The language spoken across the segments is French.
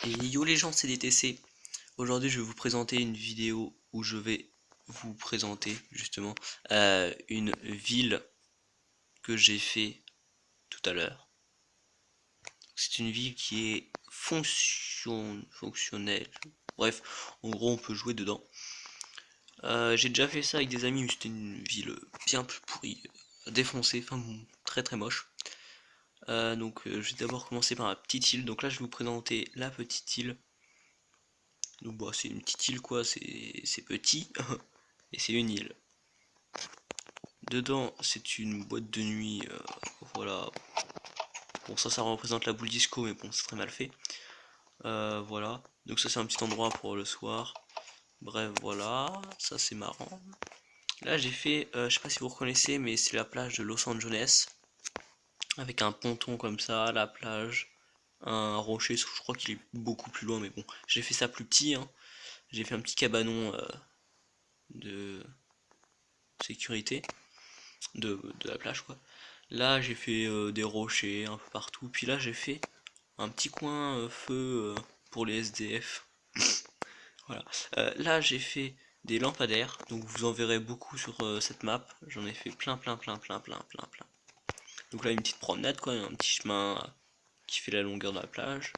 Et yo les gens, c'est DTC. Aujourd'hui, je vais vous présenter une vidéo où je vais vous présenter justement une ville que j'ai fait tout à l'heure. C'est une ville qui est fonctionnelle. Bref, en gros, on peut jouer dedans. J'ai déjà fait ça avec des amis, mais c'était une ville bien plus pourrie, défoncée, enfin bon, très très moche. Je vais d'abord commencer par la petite île. Donc là, je vais vous présenter la petite île. Donc bon, c'est une petite île quoi, c'est petit et c'est une île. Dedans, c'est une boîte de nuit, voilà. Bon, ça représente la boule disco, mais bon, c'est très mal fait. Voilà. Donc ça, c'est un petit endroit pour le soir. Bref, voilà. Ça, c'est marrant. Là, j'ai fait, je sais pas si vous reconnaissez, mais c'est la plage de Los Angeles. Avec un ponton comme ça, la plage. Un rocher, je crois qu'il est beaucoup plus loin, mais bon. J'ai fait ça plus petit, hein. J'ai fait un petit cabanon de sécurité de la plage quoi. Là j'ai fait des rochers un peu partout. Puis là j'ai fait un petit coin feu pour les SDF. Voilà. Là j'ai fait des lampadaires. Donc vous en verrez beaucoup sur cette map. J'en ai fait plein. Donc là une petite promenade quoi, un petit chemin qui fait la longueur de la plage.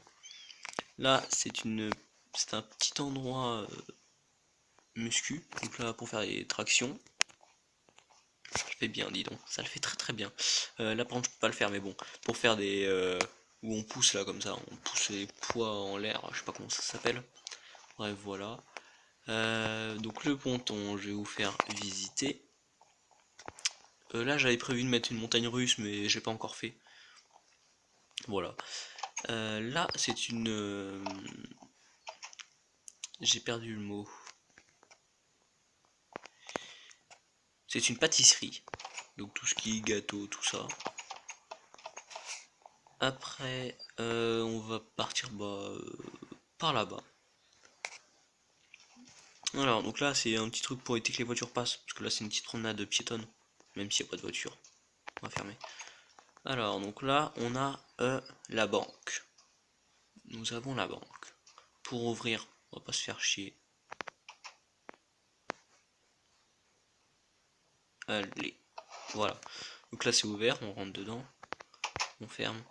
Là c'est un petit endroit muscu. Donc là pour faire des tractions. Je fais bien, dis donc, ça le fait très bien. Là par contre je peux pas le faire, mais bon, pour faire des où on pousse là comme ça, on pousse les poids en l'air, je sais pas comment ça s'appelle. Bref voilà. Donc le ponton, je vais vous faire visiter. Là j'avais prévu de mettre une montagne russe, mais j'ai pas encore fait. Voilà. Là c'est une, j'ai perdu le mot. C'est une pâtisserie. Donc tout ce qui est gâteau, tout ça. Après, on va partir par là-bas. Alors, donc là, c'est un petit truc pour éviter que les voitures passent, parce que là, c'est une petite promenade piétonne, même s'il n'y a pas de voiture. On va fermer. Alors, donc là, on a la banque. Nous avons la banque. Pour ouvrir, on va pas se faire chier. Allez, voilà. Donc là, c'est ouvert, on rentre dedans, on ferme,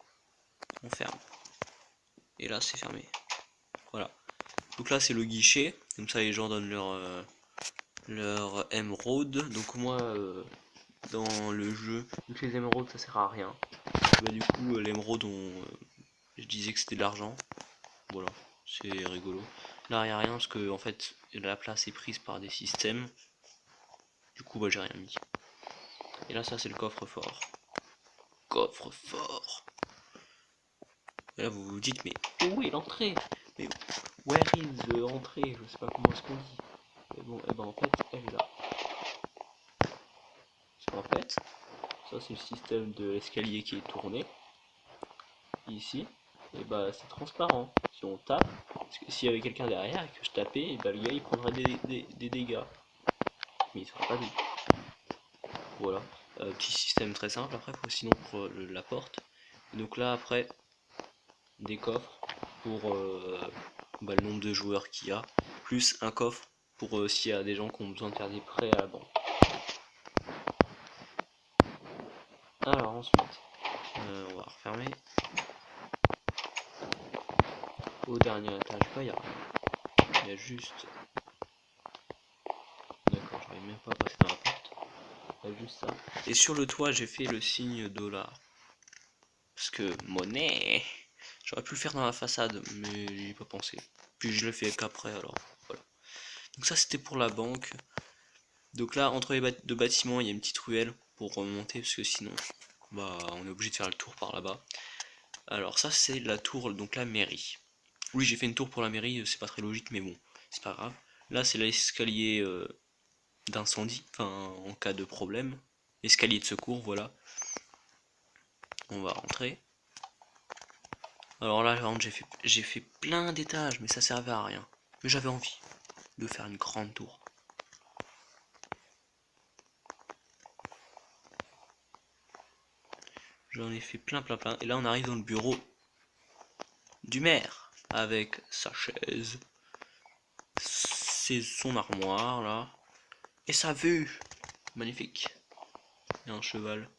et là, c'est fermé. Voilà. Donc là, c'est le guichet, comme ça, les gens donnent leur émeraude. Donc moi, dans le jeu, vu que les émeraudes, ça sert à rien. Bah, du coup, l'émeraude, je disais que c'était de l'argent. Voilà, c'est rigolo. Là, il n'y a rien parce que en fait, la place est prise par des systèmes. Du coup, bah, j'ai rien mis. Et là, ça, c'est le coffre-fort. Coffre-fort. Et là, vous vous dites, mais où est l'entrée? Mais where is the entrée? Je sais pas comment est-ce qu'on dit. Mais bon, et ben en fait, elle est là. Parce qu'en fait, ça, c'est le système de l'escalier qui est tourné. Ici, et bah, c'est transparent. Si on tape, parce que s'il y avait quelqu'un derrière et que je tapais, et bah, le gars il prendrait des dégâts. Mais il sera pas vu. Voilà. Petit système très simple après, sinon pour la porte. Donc là après, des coffres pour le nombre de joueurs qu'il y a, plus un coffre pour s'il y a des gens qui ont besoin de faire des prêts à la banque. Alors ensuite, on va refermer. Au dernier étage, il y a rien. Il y a juste... D'accord, j'arrive même pas à passer dans la porte. Il y a juste ça. Et sur le toit, j'ai fait le signe dollar. Parce que monnaie. J'aurais pu le faire dans la façade, mais j'y ai pas pensé. Puis je le fais qu'après, alors voilà. Donc ça c'était pour la banque. Donc là, entre les deux bâtiments, il y a une petite ruelle pour remonter, parce que sinon, bah, on est obligé de faire le tour par là-bas. Alors ça c'est la tour, donc la mairie. Oui, j'ai fait une tour pour la mairie, c'est pas très logique, mais bon, c'est pas grave. Là c'est l'escalier d'incendie, enfin en cas de problème. Escalier de secours, voilà. On va rentrer. Alors là, j'ai fait plein d'étages, mais ça servait à rien. Mais j'avais envie de faire une grande tour. J'en ai fait plein. Et là, on arrive dans le bureau du maire. avec sa chaise, c'est son armoire là, et sa vue magnifique. Et un cheval,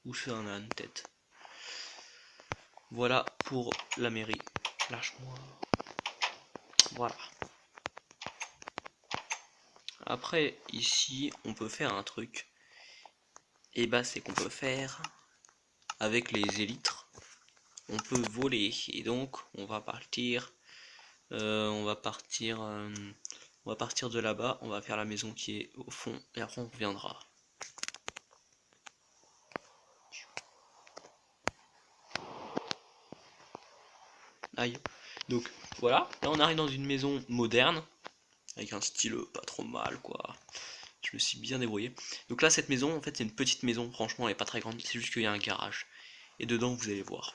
ou c'est un âne peut-être. Voilà pour la mairie. Lâche-moi. Voilà. Après, ici, on peut faire un truc. Et bah, c'est qu'on peut faire avec les élytres. On peut voler. Et donc, on va partir. On va partir. On va partir de là-bas. On va faire la maison qui est au fond. Et après, on reviendra. Aïe. Donc, voilà. Là, on arrive dans une maison moderne. Avec un style pas trop mal, quoi. Je me suis bien débrouillé. Donc là, cette maison, en fait, c'est une petite maison. Franchement, elle est pas très grande. C'est juste qu'il y a un garage. Et dedans, vous allez voir.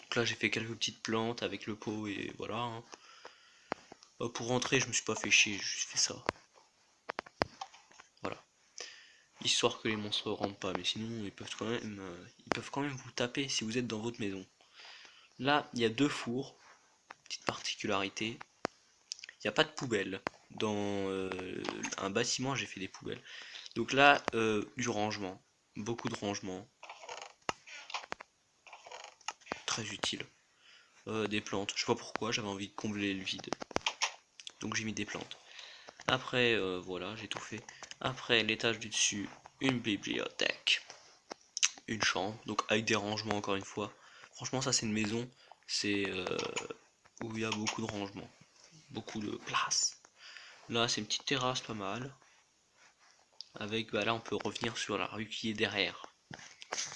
Donc là, j'ai fait quelques petites plantes avec le pot et voilà. Hein. Pour rentrer, je me suis pas fait chier. J'ai juste fait ça. Voilà. Histoire que les monstres rentrent pas. Mais sinon, ils peuvent quand même vous taper si vous êtes dans votre maison. Là, il y a 2 fours. Petite particularité. Il n'y a pas de poubelle. Dans un bâtiment, j'ai fait des poubelles. Donc là, du rangement. Beaucoup de rangement. Très utile. Des plantes. Je sais pas pourquoi, j'avais envie de combler le vide. Donc j'ai mis des plantes. Après, voilà, j'ai tout fait. Après, l'étage du dessus, une bibliothèque. Une chambre. Donc avec des rangements encore une fois. Franchement, ça c'est une maison. C'est où il y a beaucoup de rangements. Beaucoup de place. Là, c'est une petite terrasse pas mal. Avec, bah là, on peut revenir sur la rue qui est derrière.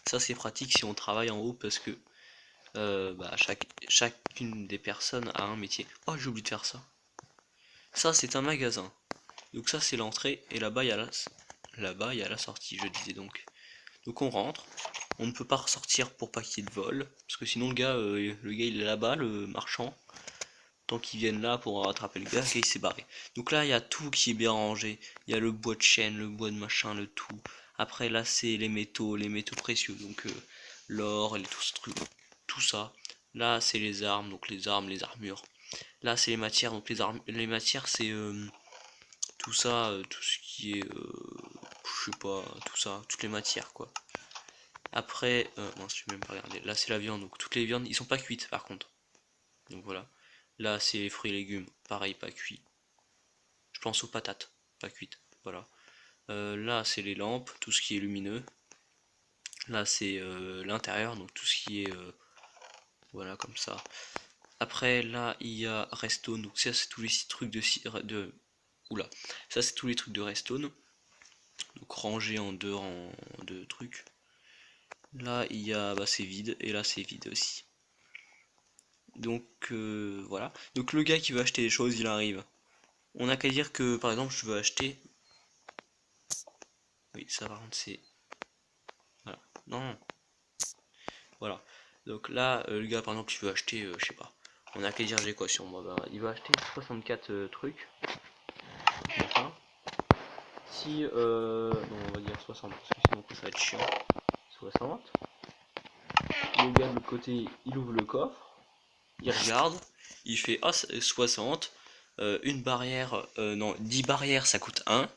Ça, c'est pratique si on travaille en haut parce que bah, chacune des personnes a un métier. Oh, j'ai oublié de faire ça. Ça, c'est un magasin. Donc ça, c'est l'entrée. Et là-bas, il y a il y a la sortie, je disais donc. Donc on rentre. On ne peut pas ressortir pour pas qu'il y ait de vol. Parce que sinon, le gars il est là-bas, le marchand. Tant qu'ils viennent là pour rattraper le gars il s'est barré. Donc là, il y a tout qui est bien rangé. Il y a le bois de chêne, le bois de machin, le tout. Après, là, c'est les métaux précieux. Donc l'or, et tout ce truc, tout ça. Là, c'est les armes, donc les armes, les armures. Là, c'est les matières, donc les matières, c'est tout ça, tout ce qui est, je sais pas, tout ça, toutes les matières, quoi. Après, non, je vais même pas regarder. Là, c'est la viande, donc toutes les viandes, ils sont pas cuites, par contre. Donc voilà. Là, c'est les fruits et légumes, pareil, pas cuits. Je pense aux patates, pas cuites, voilà. Là, c'est les lampes, tout ce qui est lumineux. Là, c'est l'intérieur, donc tout ce qui est, voilà, comme ça. Après, là, il y a Restone, donc ça, c'est tous les trucs de oula, ça, c'est tous les trucs de Restone. Donc rangés en deux rangs de trucs. Là, il y a, bah, c'est vide, et là, c'est vide aussi. Donc, voilà. Donc, le gars qui veut acheter des choses, il arrive. On n'a qu'à dire que, par exemple, je veux acheter. Oui, ça, par contre, c'est. Voilà. Non, non. Voilà. Donc là, le gars, par exemple, il veut acheter, je sais pas. On n'a qu'à dire j'ai quoi sur moi. Bah, il va acheter 64 trucs. Enfin, si, non, on va dire 60, parce que sinon ça va être chiant. 60. Le gars de l'autre côté, il ouvre le coffre, il regarde, il fait ah, 60, une barrière, non, 10 barrières ça coûte un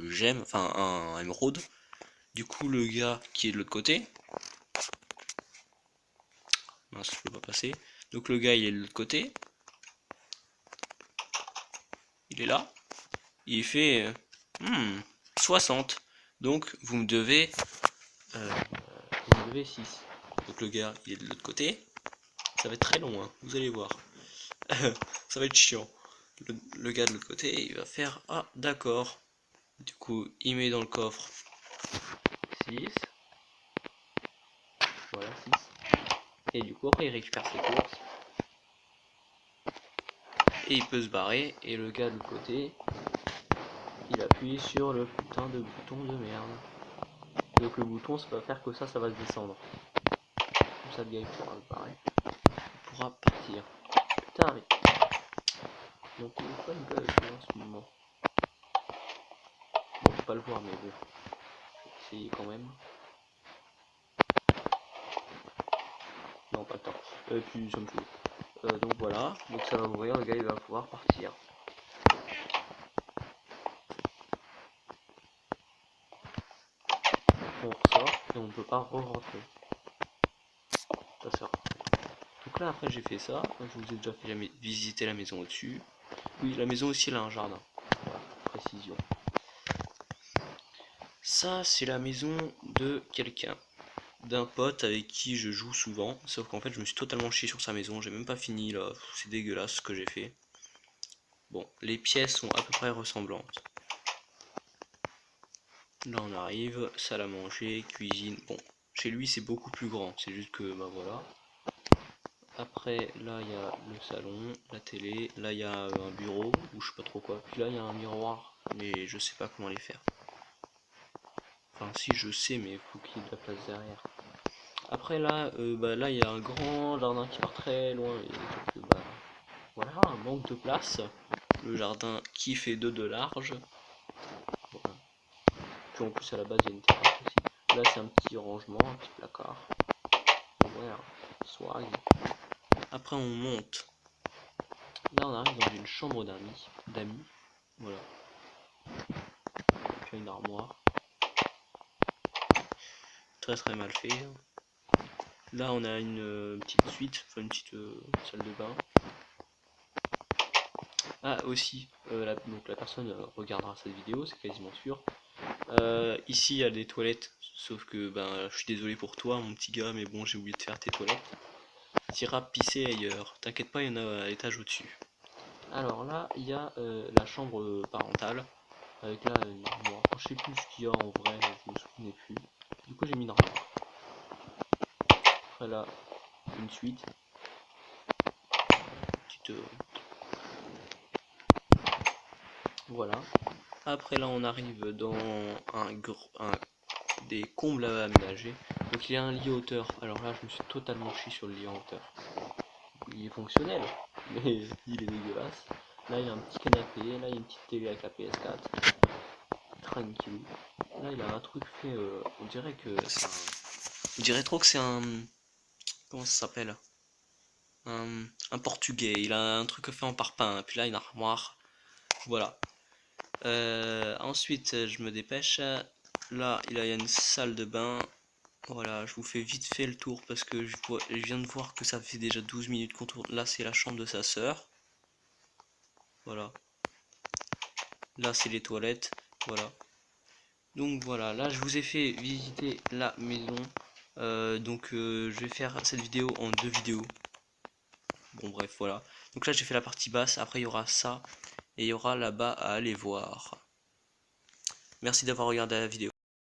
gemme, enfin un émeraude. Du coup, le gars qui est de l'autre côté, mince, je peux pas passer. Donc, le gars il est de l'autre côté, il est là, il fait 60. Donc, euh, vous me devez 6. Donc, le gars il est de l'autre côté, ça va être très long, hein, vous allez voir. Ça va être chiant. Le gars de l'autre côté, il va faire ah, d'accord. Du coup, il met dans le coffre 6. Voilà, 6. Et du coup, après, il récupère ses courses. Et il peut se barrer. Et le gars de l'autre côté, il appuie sur le putain de bouton de merde. Donc, le bouton, ça va faire que ça va se descendre. Comme ça, le gars, il pourra se barrer. Il pourra partir. Putain, mais. Mon téléphone bug en ce moment. Bon, faut pas le voir, mais bon. Je vais essayer quand même. Non, non, pas le temps. Et puis ça me saoule. Donc voilà, donc ça va ouvrir, le gars il va pouvoir partir. On ressort et on ne peut pas re-rentrer. Ça sort. Donc là après j'ai fait ça, je vous ai déjà fait visiter la maison au-dessus. Oui, la maison aussi elle a un jardin. Voilà, précision. Ça c'est la maison de quelqu'un, d'un pote avec qui je joue souvent, sauf qu'en fait je me suis totalement chié sur sa maison, j'ai même pas fini là, c'est dégueulasse ce que j'ai fait. Bon, les pièces sont à peu près ressemblantes. Là on arrive, salle à manger, cuisine, bon, chez lui c'est beaucoup plus grand, c'est juste que bah voilà. Après là il y a le salon, la télé, là il y a un bureau, ou je sais pas trop quoi, puis là il y a un miroir, mais je sais pas comment les faire. Enfin si je sais, mais il faut qu'il y ait de la place derrière. Après là, là il y a un grand jardin qui part très loin, et donc, voilà, un manque de place. Le jardin qui fait 2 de large. Voilà. Puis en plus à la base il y a une terrasse aussi. Là c'est un petit rangement, un petit placard. Voilà, swag. Après on monte. Là on arrive dans une chambre d'amis. Voilà. Puis une armoire. Très très mal fait. Là on a une petite suite, enfin une petite salle de bain. Ah aussi, donc la personne regardera cette vidéo, c'est quasiment sûr. Ici il y a des toilettes, sauf que ben je suis désolé pour toi mon petit gars, mais bon j'ai oublié de faire tes toilettes. T'iras pisser ailleurs, t'inquiète pas, il y en a à l'étage au-dessus. Alors là il y a la chambre parentale, avec là une armoire. Je sais plus ce qu'il y a en vrai, je me souvenais plus. Du coup j'ai mis une armoire. Après là, une suite. Petite, voilà. Après là on arrive dans des combles à aménager. Donc il y a un lit hauteur. Alors là je me suis totalement chié sur le lit en hauteur. Il est fonctionnel, mais il est dégueulasse. Là il y a un petit canapé, là il y a une petite télé avec la PS4. Tranquille. Là il a un truc fait, on dirait que c'est un... On dirait trop que c'est un... Comment ça s'appelle, un portugais. Il a un truc fait en parpaing. Puis là une armoire. Voilà. Ensuite je me dépêche. Là il y a une salle de bain. Voilà, je vous fais vite fait le tour parce que je viens de voir que ça fait déjà 12 minutes qu'on tourne. Là, c'est la chambre de sa sœur. Voilà. Là, c'est les toilettes. Voilà. Donc voilà, là, je vous ai fait visiter la maison. Je vais faire cette vidéo en 2 vidéos. Bon, bref, voilà. Donc là, j'ai fait la partie basse. Après, il y aura ça. Et il y aura là-bas à aller voir. Merci d'avoir regardé la vidéo.